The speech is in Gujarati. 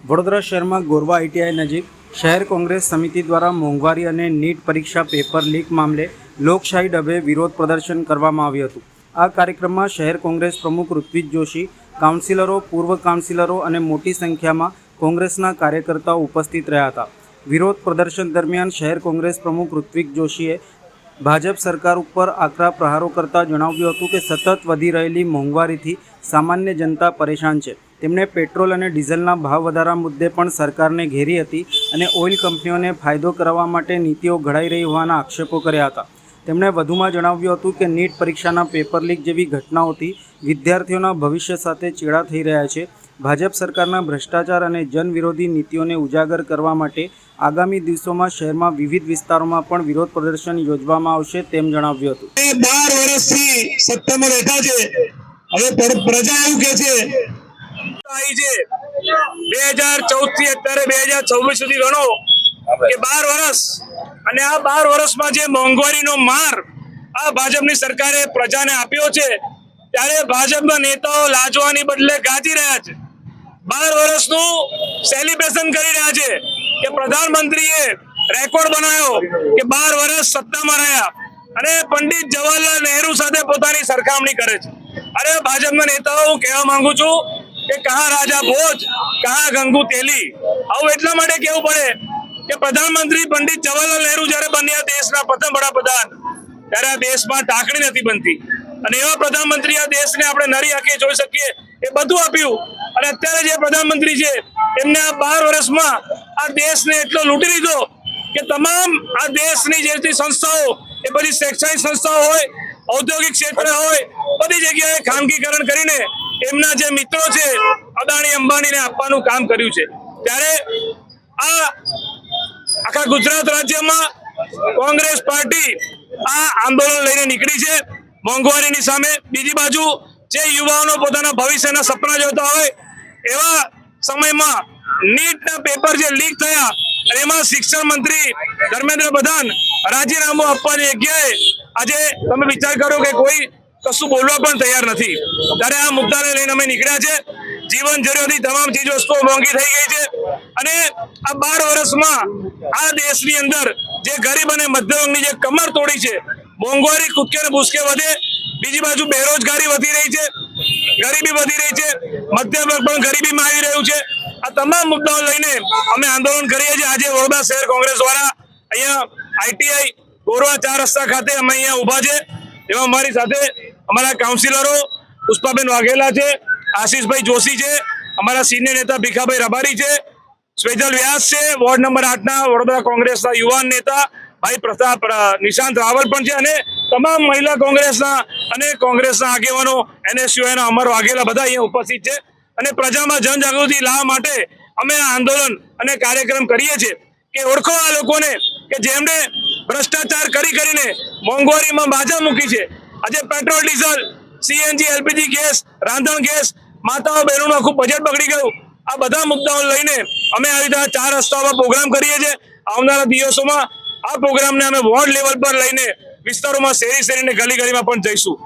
વડોદરા શહેરમાં ગોરવા આઈટીઆઈ નજીક શહેર કોંગ્રેસ સમિતિ દ્વારા મોંઘવારી અને નીટ પરીક્ષા પેપર લીક મામલે લોકશાહી ઢબે વિરોધ પ્રદર્શન કરવામાં આવ્યું હતું। આ કાર્યક્રમમાં શહેર કોંગ્રેસ પ્રમુખ ઋત્વિજ જોશી, કાઉન્સિલરો, પૂર્વ કાઉન્સિલરો અને મોટી સંખ્યામાં કોંગ્રેસના કાર્યકર્તાઓ ઉપસ્થિત રહ્યા હતા। વિરોધ પ્રદર્શન દરમિયાન શહેર કોંગ્રેસ પ્રમુખ ઋત્વિજ જોશીએ ભાજપ સરકાર ઉપર આકરા પ્રહારો કરતા જણાવ્યું હતું કે સતત વધી રહેલી મોંઘવારીથી સામાન્ય જનતા પરેશાન છે। તેમણે પેટ્રોલ અને ડીઝલના ભાવ વધારા મુદ્દે પણ સરકારને ઘેરી હતી અને ઓઇલ કંપનીઓને ફાયદો કરાવવા માટે નીતિઓ ઘડાઈ રહી હોવાના આક્ષેપો કર્યા હતા। તેમણે વધુમાં જણાવ્યું હતું કે નીટ પરીક્ષાના પેપર લીક જેવી ઘટનાઓથી વિદ્યાર્થીઓના ભવિષ્ય સાથે ચેડા થઈ રહ્યા છે। ભાજપ સરકારના ભ્રષ્ટાચાર અને જનવિરોધી નીતિઓને ઉજાગર કરવા માટે આગામી દિવસોમાં શહેરમાં વિવિધ વિસ્તારોમાં પણ વિરોધ પ્રદર્શન યોજવામાં આવશે તેમ જણાવ્યું હતું। 12 વર્ષથી સત્તામાં બેઠા છે, હવે પ્રજા એવું કહે છે 2014 થી અત્યારે 2026 સુધી ગણો કે 12 વર્ષ, અને આ 12 વર્ષમાં જે મોંઘવારીનો માર આ ભાજપની સરકારે પ્રજાને આપ્યો છે, ત્યારે ભાજપના નેતાઓ લાજવાની બદલે ગાજી રહ્યા છે। 12 વર્ષનું સેલિબ્રેશન કરી રહ્યા છે કે પ્રધાનમંત્રીએ રેકોર્ડ બનાવ્યો કે 12 વર્ષ સત્તામાં રહ્યા અને પંડિત જવાહરલાલ નહેરુ સાથે પોતાની સરખામણી કરે છે। અરે ભાજપના નેતાઓ, હું કહેવા માંગુ છું કે કહા રાજા ભોજ, કહા ગંગુ તેલી। આવું એટલા માટે કહેવું પડે કે પ્રધાનમંત્રી પંડિત જવાહરલાલ નહેરુ જ્યારે બન્યા દેશના પ્રથમ વડાપ્રધાન, ત્યારે આ દેશમાં ટાંકણી નથી બનતી, અને એવા પ્રધાનમંત્રી આ દેશને આપણે નરી આંખે જોઈ શકીએ એ બધું આપ્યું। અને અત્યારે જે પ્રધાનમંત્રી છે એમને આ 12 વર્ષમાં આ દેશને એટલો લૂંટી લીધો કે તમામ આ દેશની જે સંસ્થાઓ, એ બધી શૈક્ષણિક સંસ્થાઓ હોય, ઔદ્યોગિક ક્ષેત્ર હોય, બધી જગ્યાએ ખાનગીકરણ કરીને એમના જે મિત્રો છે અદાણી અંબાણીને આપવાનું કામ કર્યું છે। ત્યારે આ આખા ગુજરાત રાજ્યમાં કોંગ્રેસ પાર્ટી આ આંદોલન લઈને નીકળી છે મોંઘવારીની સામે। બીજી બાજુ જે યુવાઓનો પોતાના ભવિષ્યના સપના જોતા હોય, એવા સમયમાં નીટના પેપર જે લીક થયા, એમાં શિક્ષણ મંત્રી ધર્મેન્દ્ર પ્રધાન રાજીનામું આપવાની જગ્યાએ આજે તમે વિચાર કરો કે કોઈ કશું બોલવા પણ તૈયાર નથી। ત્યારે આ મુદ્દાને લઈને અમે નીકળ્યા છે। જીવન જરૂરિયાતની તમામ ચીજ વસ્તુઓ મોંઘી થઈ ગઈ છે, અને આ 12 વર્ષમાં આ દેશની અંદર જે ગરીબ અને મધ્યમ જે કમર તોડી છે, મોંઘવારી કૂદકે ને ભૂસકે વધે, બીજી બાજુ બેરોજગારી વધી રહી છે, ગરીબી વધી રહી છે, મધ્યમ વર્ગ પણ ગરીબીમાં આવી રહ્યું છે। આ તમામ મુદ્દાઓ લઈને અમે આંદોલન કરીએ છીએ। આજે વડોદરા શહેર કોંગ્રેસ દ્વારા અહીંયા આઈટીઆઈ ગોરવા 4 રસ્તા ખાતે અમે અહીંયા ઊભા છે। એમાં અમારી સાથે અમારા કાઉન્સિલરો પુષ્પાબેન વાઘેલા છે, આશીષભાઈ જોશી છે, અમારા સિનિયર નેતા ભીખાભાઈ રબારી છે, સ્વેજલ વ્યાસ છે, વોર્ડ નંબર 8ના વડોદરા કોંગ્રેસના યુવાન નેતા ભાઈ પ્રતાપ નિશાંત રાવલ પણ છે, અને તમામ મહિલા કોંગ્રેસના અને કોંગ્રેસના આગેવાનો, એનએસયુઆઈના અમર વાઘેલા બધા અહીંયા ઉપસ્થિત છે। અને પ્રજામાં જનજાગૃતિ લાવવા માટે અમે આ આંદોલન અને કાર્યક્રમ કરીએ છીએ કે ઓળખો આ લોકોને કે જેમણે ભ્રષ્ટાચાર કરીને મોંઘવારીમાં બાજા મૂકી છે। આજે petrol, diesel, CNG, LPG gas, રાંધણ ગેસ, માતાઓ બહેનોનું આખું બજેટ બગડી ગયું। આ બધા મુદ્દાઓ લઈને અમે આવી રીતે 4 રસ્તાઓમાં પ્રોગ્રામ કરીએ છીએ। આવનારા દિવસોમાં આ પ્રોગ્રામને અમે વોર્ડ લેવલ પર લઈને વિસ્તારોમાં, શેરી શેરીને, ગલી ગલીમાં પણ જઈશું।